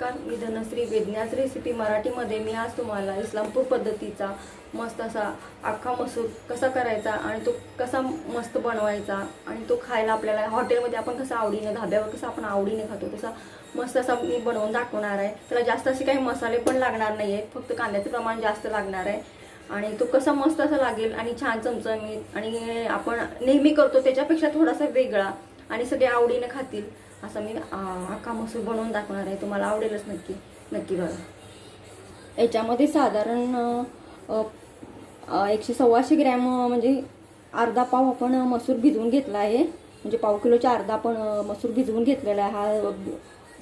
नमस्कार, मी धनश्री. वेदनाच रेसिपी मराठीमध्ये मी आज तुम्हाला इस्लामपूर पद्धतीचा मस्त असा अख्खा मसूर कसा करायचा आणि तो कसा मस्त बनवायचा आणि तो खायला आपल्याला हॉटेलमध्ये आपण कसा आवडीने, धाब्यावर कसा आपण आवडीने खातो तसा मस्त असा मी बनवून दाखवणार आहे. त्याला जास्त असे काही मसाले पण लागणार नाही आहेत, फक्त कांद्याचं प्रमाण जास्त लागणार आहे आणि तो कसा मस्त असा लागेल आणि छान चमचमीत आणि आपण नेहमी करतो त्याच्यापेक्षा थोडासा वेगळा आणि सगळे आवडीने खातील असं मी अख्खा मसूर बनवून दाखवणार आहे. तुम्हाला आवडेलच नक्की नक्की बघा. याच्यामध्ये साधारण 100-125 ग्रॅम म्हणजे अर्धा पाव आपण मसूर भिजवून घेतला आहे. म्हणजे पाव किलोच्या अर्धा आपण मसूर भिजवून घेतलेला आहे. हा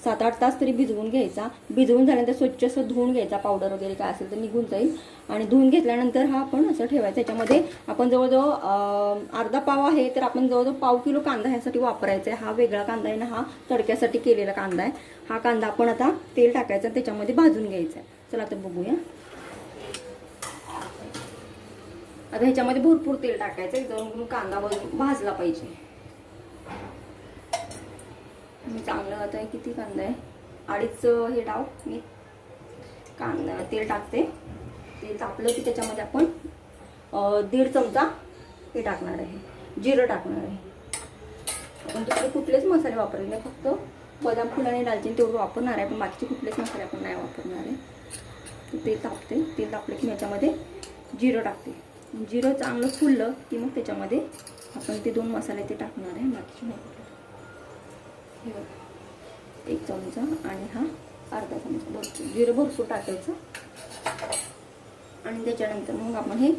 7-8 तास तरी भिजवून घ्यायचा. भिजवून झाल्यानंतर स्वच्छ असं धुवून घ्यायचा, पावडर वगैरे काय असेल तर निघून जाईल. आणि धुवून घेतल्यानंतर हा आपण असं ठेवायचा. याच्यामध्ये आपण जवळजवळ अर्धा पाव आहे तर आपण जवळजवळ पाव किलो कांदा ह्यासाठी वापरायचा आहे. हा वेगळा कांदा आहे ना, हा तडक्यासाठी केलेला कांदा आहे. हा कांदा आपण आता तेल टाकायचं आणि त्याच्यामध्ये भाजून घ्यायचा आहे. चला आता बघूया. आता ह्याच्यामध्ये भरपूर तेल टाकायचं आहे जेणेकरून कांदा भाजला पाहिजे. मी चांगलं आता किती कांदा आहे, 2.5 हे टाव मी कांदा तेल टाकते. तेल तापलं की त्याच्यामध्ये आपण 1.5 चमचा हे टाकणार आहे, जिरं टाकणार आहे. आपण दुसरे कुठलेच मसाले वापरले नाही, फक्त बदाम फूल आणि दालचिनी तेवढं वापरणार आहे. पण बाकीचे कुठलेच मसाले आपण नाही वापरणार आहे. तेल तापते, तेल तापलं की याच्यामध्ये जिरं टाकते. जिरं चांगलं फुललं की मग त्याच्यामध्ये आपण ते 2 मसाले ते टाकणार आहे, बाकीचे नाही. 1 चमचा आणि हा अर्धा चमचा. भरपूर जिरं भरपूर टाकायचं आणि त्याच्यानंतर मग आपण हे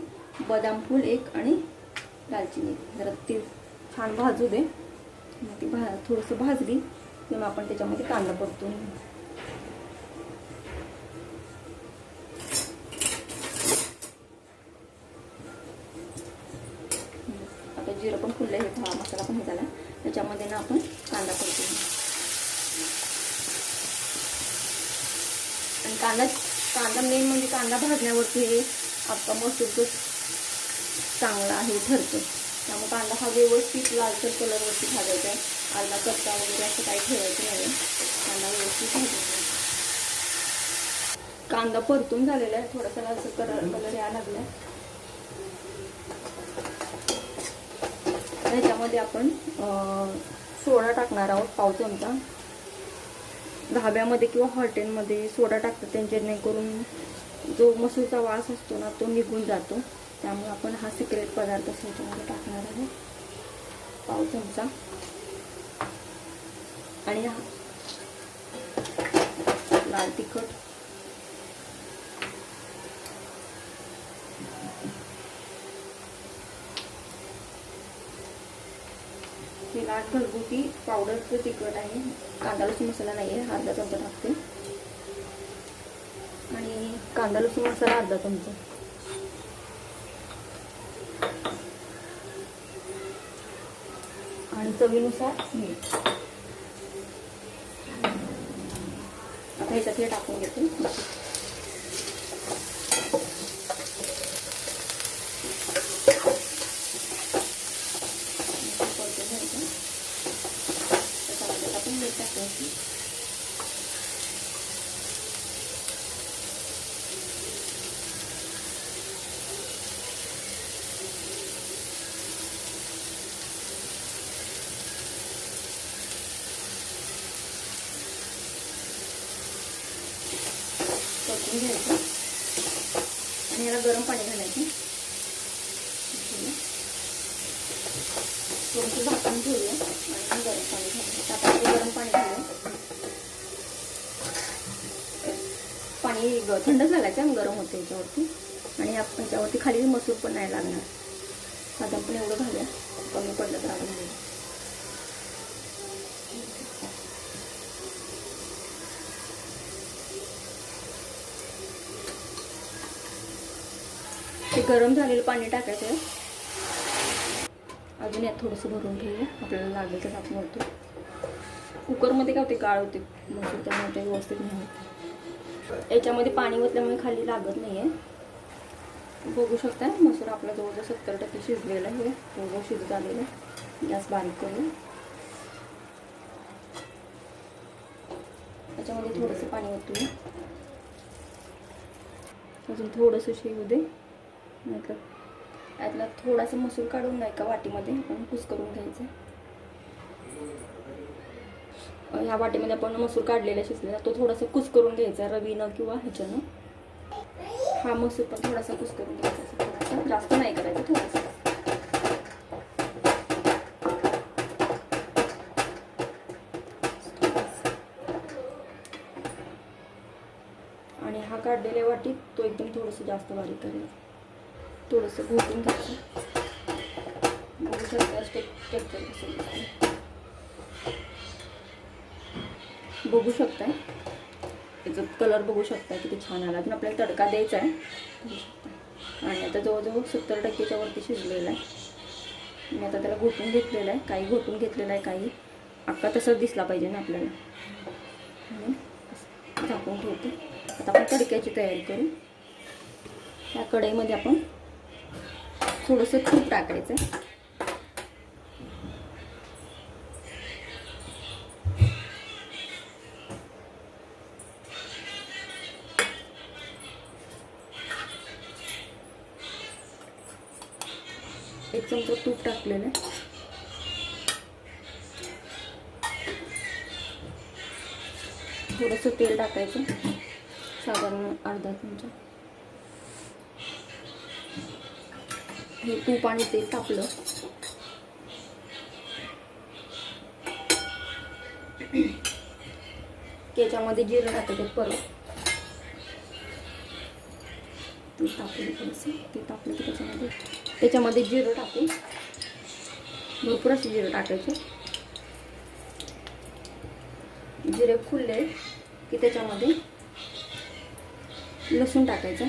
बदाम फूल 1 आणि दालचिनी जरा ते छान भाजू दे. मग ती थोडंसं भाजली की मग आपण त्याच्यामध्ये कांदा परतून आता जिरं पण फुललं, हे मसाला पण हे झाला. त्याच्यामध्ये ना आपण कांदा परतून आणि कांदा मेन म्हणजे कांदा भाजण्यावरती हे आपला मसूर चांगला आहे ठरतो. त्यामुळे कांदा हा व्यवस्थित लालसर कलरवरती भाजायचा आहे. आला कच्चा वगैरे असं काही ठेवायचं नाही. कांदा व्यवस्थित भाजायचा. कांदा परतून झालेला आहे, थोडासा लालसर कलर यायला लागला. त्याच्यामध्ये आपण सोडा टाकणार आहोत, पाव चमचा. धाब्यामध्ये किंवा हॉटेलमध्ये सोडा टाकतात त्यांच्या जेणेकरून जो मसूरचा वास असतो ना तो निघून जातो. त्यामुळे आपण हा सिक्रेट पदार्थ त्याच्यामध्ये टाकणार आहे, पाव चमचा. आणि हा लाल तिखट, हे लाल घरगुती पावडरचं तिखट आहे. कांदा लसूण मसाला नाही आहे, अर्धा चमचा टाकते. आणि कांदा लसूण मसाला अर्धा चमचा. आणि चवीनुसार मीठ. आता ह्याच्यात हे टाकून घेते. परतून घ्यायचं आणि याला गरम पाणी घालायचं. थोडंसं झाकून ठेवूया आणि गरम पाणी घालायचं. आता गरम पाणी घालून पाणी थंड घालायचं, गरम होतं याच्यावरती. आणि आपण त्यावरती खाली मसूर पण नाही लागणार. आता आपण एवढं घालूया, कमी पडलं तर आपण घालूया. ते गरम झालेलं पाणी टाकायचं आहे. अजून यात थोडंसं भरून ठेवूया, आपल्याला लागेल तर आपण होतो. कुकरमध्ये काय होते, गाळ होते मसूर, त्यामुळे ते व्यवस्थित नाही होत. याच्यामध्ये पाणी ओतल्यामुळे खाली लागत नाही आहे. बघू शकता मसूर आपला जवळजवळ 70% शिजलेला आहे. जवळजवळ शिजत आलेला आहे. गॅस बारीक करून ह्याच्यामध्ये थोडंसं पाणी ओतूया. अजून थोडंसं शिजू दे. नाहीतर यातला थोडासा मसूर काढून नाही का वाटीमध्ये आपण कुस करून घ्यायचं. ह्या वाटीमध्ये आपण मसूर काढलेला शिजलेला तो थोडासा कुस करून घ्यायचा रवीनं किंवा ह्याच्यानं. हा मसूर पण थोडासा कुस करून घ्यायचा, थोडासा, जास्त नाही करायचं, थोडासा. आणि हा काढलेल्या वाटीत तो एकदम थोडंसं जास्त बारीक करायचा, थोडंसं घोटून घ्यायचं. बघू शकता टेक्चर कसं दिसतं. बघू शकताय याचा कलर बघू शकता किती छान आला. अजून आपल्याला तडका द्यायचा आहे बघू शकता. आणि आता जवळजवळ 70% वरती शिजलेला आहे. मी आता त्याला घोटून घेतलेलं आहे, काही घोटून घेतलेलं आहे, काही अख्खा तसंच दिसला पाहिजे ना आपल्याला, म्हणून झाकून ठेवते. आता आपण तडक्याची तयारी करू. या कढईमध्ये आपण थोडंसं तूप टाकायचं आहे. एक चमचा तूप टाकलेलं आहे. थोडंसं तेल टाकायचं, साधारण अर्धा चमचा. हे तूप आणि तेल तापलं त्याच्यामध्ये जिरं टाकायचं परत. ते तापलं थोडंसं, ते तापलं की त्याच्यामध्ये जिरं टाकून भरपूर असे जिरं टाकायचं. जिरे फुलले की त्याच्यामध्ये लसूण टाकायचं.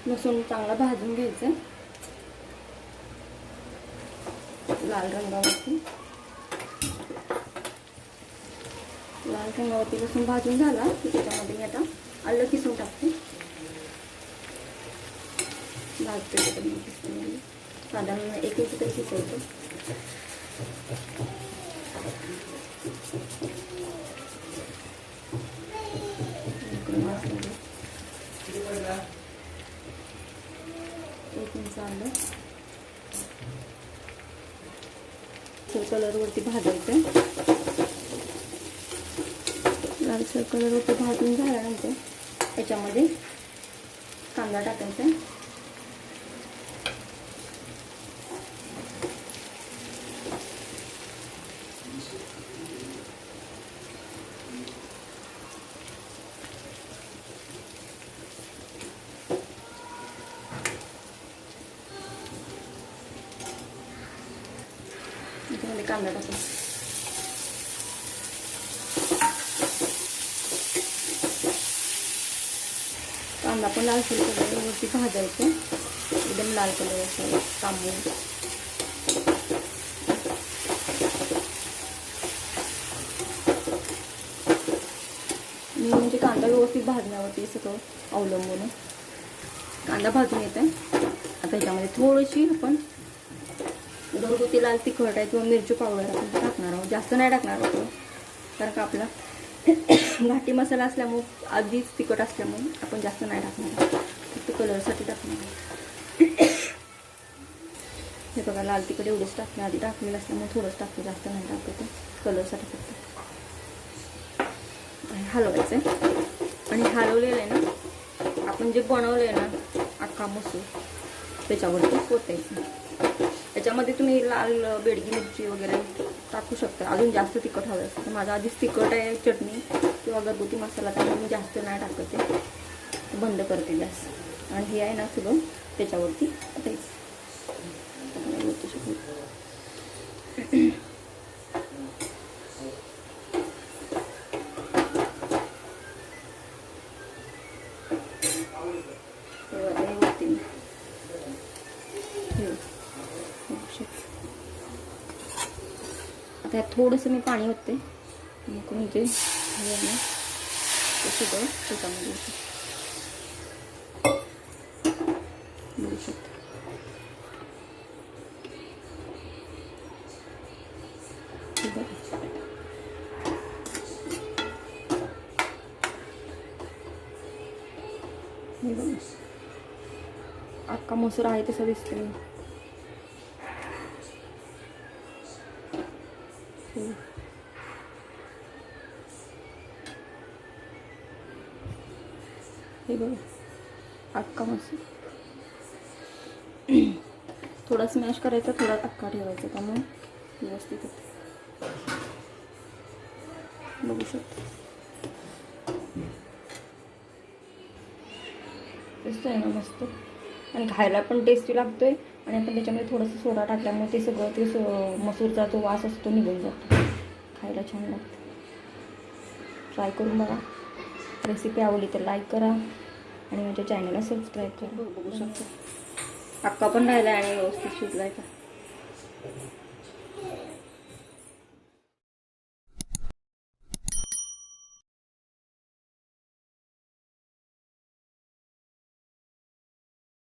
लसूण चांगला भाजून घ्यायचं लाल रंगावरती. लाल रंगावरती लसूण भाजून झाला की त्याच्यामध्ये आता आलं किसून टाकते. भाजते साधारण 1 इंच तरी किसायचं. आलं कलरवरती भाजायचं. लालसर कलरवरती भाजून झाल्यानंतर त्याच्यामध्ये कांदा टाकायचा. त्याच्यामध्ये कांदा टाकायचा. कांदा पण लालसर कलरवरती भाजायचं, एकदम लाल कलर असावा तांबून. म्हणजे कांदा व्यवस्थित भाजण्यावरती सगळं अवलंबून. कांदा भाजून येत आहे. आता ह्याच्यामध्ये थोडीशी आपण घरगुती लाल तिखट आहे किंवा मिरची पावडर आपण टाकणार आहोत. जास्त नाही टाकणार आहोत कारण का आपला घाटी मसाला असल्यामुळे आधीच तिखट असल्यामुळे आपण जास्त नाही टाकणार, फक्त कलरसाठी टाकणार. हे बघा लाल तिखट एवढंच टाकलं, आधी टाकलेलं असल्यामुळे थोडंच टाकलं, जास्त नाही टाकलं कलरसाठी फक्त. हलवायचं आहे. आणि हलवलेलं आहे ना आपण जे बनवलं आहे ना अख्खा मसूर त्याच्यावरती ओतायचं. त्याच्यामध्ये तुम्ही लाल बेडगी मिरची वगैरे टाकू शकता. अजून जास्त तिखट हवं असतं. माझा आधीच तिखट आहे चटणी किंवा घरगुती मसाला, त्यामुळे मी जास्त नाही टाकत आहे, बंद करते गॅस. आणि हे आहे ना सगळं त्याच्यावरती ओतायचं. आता थोडंसं मी पाणी होते मग जे हे आहे ना ते सगळं त्याच्यामध्ये बघू शकतो. हे बघा, अख्खा मसूर आहे तसं दिसतंय. हे बघा, अख्खा मसूर. थोडा स्मॅश करायचा, थोडा अख्खा ठेवायचा, त्यामुळे व्यवस्थित होते. बघू शकतो दिसतोय ना मस्त, आणि खायला पण टेस्टी लागतोय. आणि आपण त्याच्यामध्ये थोडंसं सोडा टाकल्यामुळे ते सगळं ते मसूरचा जो वास असतो निघून जातो. खायला छान लागतं. ट्राय करून बघा. रेसिपी आवडली तर लाईक करा आणि माझ्या चॅनलला सबस्क्राईब करा. बघू शकतो अक्का पण राहिला आणि व्यवस्थित शिजलायचा.